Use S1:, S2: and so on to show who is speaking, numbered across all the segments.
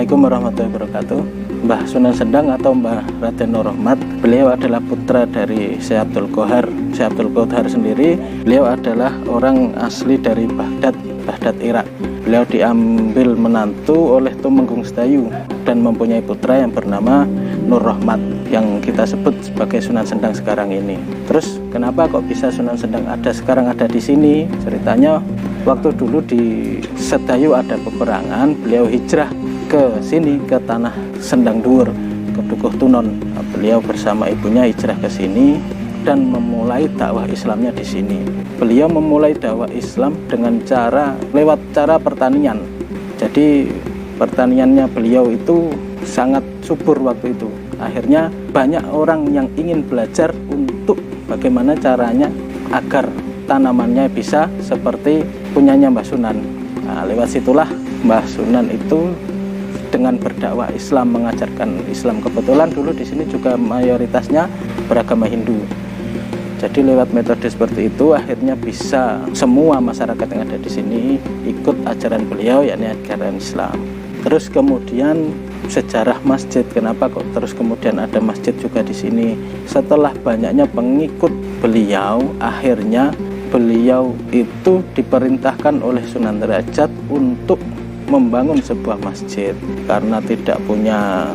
S1: Assalamualaikum warahmatullahi wabarakatuh. Mbah Sunan Sendang atau Mbah Raden Nur Rahmat, beliau adalah putra dari Syekh Abdul Qohar. Syekh Abdul Qohar sendiri, beliau adalah orang asli dari Baghdad, Irak. Beliau diambil menantu oleh Tumenggung Sedayu dan mempunyai putra yang bernama Nur Rahmat yang kita sebut sebagai Sunan Sendang sekarang ini. Terus kenapa kok bisa Sunan Sendang sekarang ada di sini? Ceritanya waktu dulu di Sedayu ada peperangan, beliau hijrah ke sini, ke tanah Sendang Dhuwur, ke Dukuh Tunon. Beliau bersama ibunya hijrah ke sini dan memulai dakwah Islamnya di sini. Beliau memulai dakwah Islam dengan lewat cara pertanian. Jadi pertaniannya beliau itu sangat subur waktu itu. Akhirnya banyak orang yang ingin belajar untuk bagaimana caranya agar tanamannya bisa seperti punyanya Mbah Sunan. Nah, lewat situlah Mbah Sunan itu dengan berdakwah Islam, mengajarkan Islam. Kebetulan dulu di sini juga mayoritasnya beragama Hindu. Jadi lewat metode seperti itu akhirnya bisa semua masyarakat yang ada di sini ikut ajaran beliau, yakni ajaran Islam. Terus kemudian sejarah masjid, kenapa kok terus kemudian ada masjid juga di sini? Setelah banyaknya pengikut beliau, akhirnya beliau itu diperintahkan oleh Sunan Derajat untuk membangun sebuah masjid. Karena tidak punya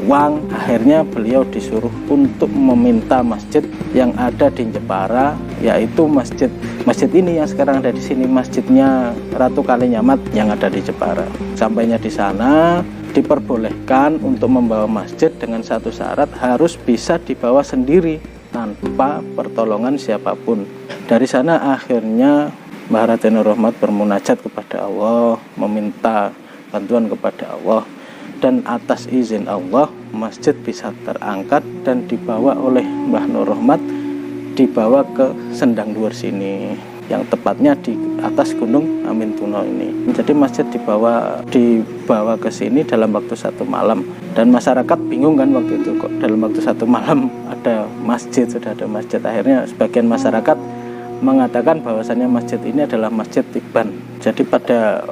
S1: uang, akhirnya beliau disuruh untuk meminta masjid yang ada di Jepara, yaitu masjid ini yang sekarang ada di sini, masjidnya Ratu Kalinyamat yang ada di Jepara. Sampainya di sana diperbolehkan untuk membawa masjid dengan satu syarat, harus bisa dibawa sendiri tanpa pertolongan siapapun. Dari sana akhirnya Mbah Raden Nur Rahmat bermunajat kepada Allah, meminta bantuan kepada Allah, dan atas izin Allah masjid bisa terangkat dan dibawa oleh Mbah Nur Rahmat, dibawa ke Sendang Dhuwur sini, yang tepatnya di atas Gunung Amintuno ini. Jadi masjid dibawa ke sini dalam waktu 1 malam, dan masyarakat bingung kan waktu itu, kok dalam waktu 1 malam ada masjid, sudah ada masjid. Akhirnya sebagian masyarakat mengatakan bahwasannya masjid ini adalah Masjid Tiban. Jadi pada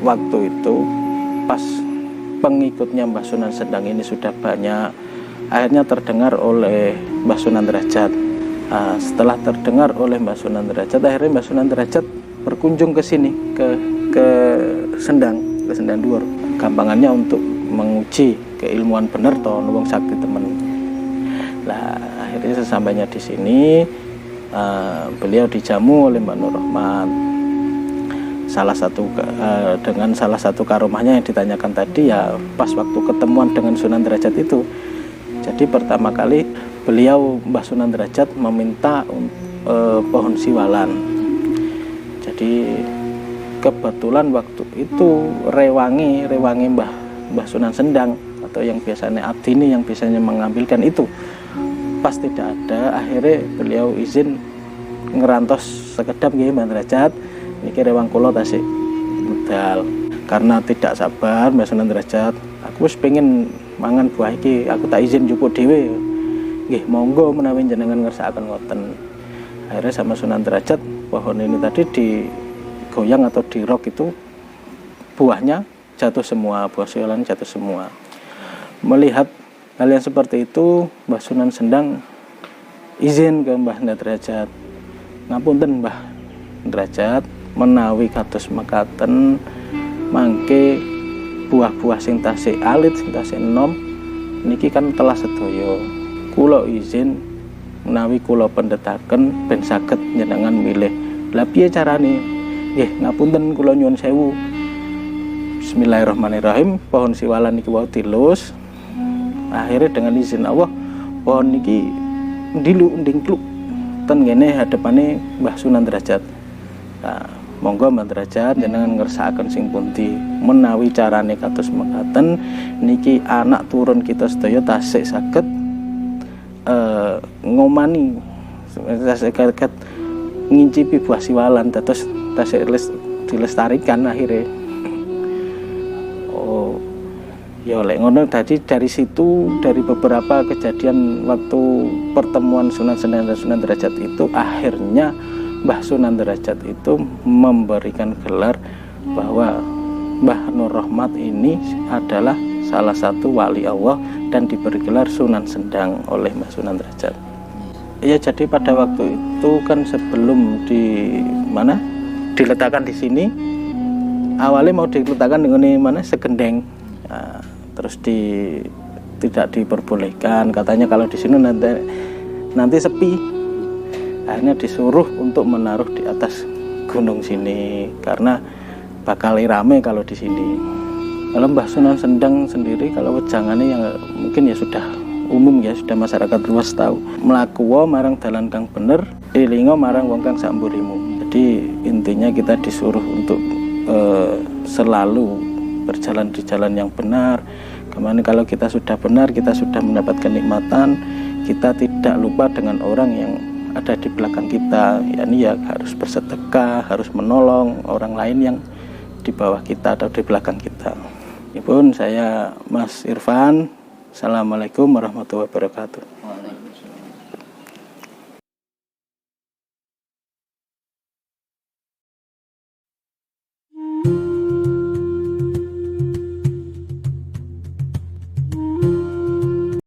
S1: waktu itu pas pengikutnya Mbah Sunan Sendang ini sudah banyak, akhirnya terdengar oleh Mbah Sunan Derajat. Setelah terdengar oleh Mbah Sunan Derajat, akhirnya Mbah Sunan Derajat berkunjung ke sini, ke Sendang Dhuwur. Gampangannya untuk menguji keilmuan bener toh nuwung sakti temen. Lah akhirnya sesampainya di sini, beliau dijamu oleh Mbah Nur Rahmat. Dengan salah satu karomahnya yang ditanyakan tadi, ya pas waktu ketemuan dengan Sunan Derajat itu. Jadi pertama kali beliau, Mbah Sunan Derajat, meminta pohon siwalan. Jadi kebetulan waktu itu rewangi Mbah Sunan Sendang atau yang biasanya Abdini yang biasanya mengambilkan itu pas tidak ada. Akhirnya beliau izin ngerantos sekedap nggih Mbah Derajat, niki rewang kula tasik medal. Karena tidak sabar Mbah Sunan Derajat, aku wis pengen mangan buah iki, aku tak izin njupuk dhewe. Nggih, monggo menawi jenengan ngersakaken ngoten. Akhirnya sama Sunan Derajat, pohon ini tadi digoyang atau dirok itu, buahnya jatuh semua, buah siwalan jatuh semua. Melihat hal yang seperti itu, Mbah Sunan Sendang izin ke Mbah Derajat, ngapunten Mbah Derajat, menawi kados mekaten mangke buah-buah sing tasih alit, sing tasih enom niki kan telah sedaya, kula izin menawi kula pendhetaken ben saged njenengan milih. Lah piye carane? Nggih, ngapunten kula nyuwun sewu. Bismillahirrahmanirrahim, pohon siwalan niki wau dilus. Akhirnya dengan izin Allah pohon niki ndilu ndingkluk ten ngene hadepane Mbah Sunan Derajat. Nah, monggo Mbah Derajat jenengan ngersakaken sing pundi, menawi carane kados mekaten niki anak turun kita sedaya tasik saged ngomani, tasik saged ngincipi buah siwalan, terus tasik dilestarikan akhirnya. Oh ya lek ngono, tadi dari situ, dari beberapa kejadian waktu pertemuan Sunan Sendang dan Sunan Derajat itu, akhirnya Mbah Sunan Derajat itu memberikan gelar bahwa Mbah Nur Rahmat ini adalah salah satu wali Allah dan diberi gelar Sunan Sendang oleh Mbah Sunan Derajat. Ya, jadi pada waktu itu kan sebelum diletakkan di sini, awalnya mau diletakkan di mana Segendeng, nah, terus tidak diperbolehkan, katanya kalau di sini nanti sepi. Akhirnya disuruh untuk menaruh di atas gunung sini karena bakal rame kalau di sini. Kalau Mbah Sunan Sendang sendiri, kalau wejangannya yang mungkin ya sudah umum ya, sudah masyarakat luas tahu. Mlaku marang dalan kang bener, ilingo marang wong kang samburimu. Jadi intinya kita disuruh untuk selalu berjalan di jalan yang benar. Kemana kalau kita sudah benar, kita sudah mendapatkan nikmatan, kita tidak lupa dengan orang yang ada di belakang kita, yakni ya harus bersedekah, harus menolong orang lain yang di bawah kita atau di belakang kita. Ibu, saya Mas Irfan. Assalamualaikum warahmatullahi wabarakatuh.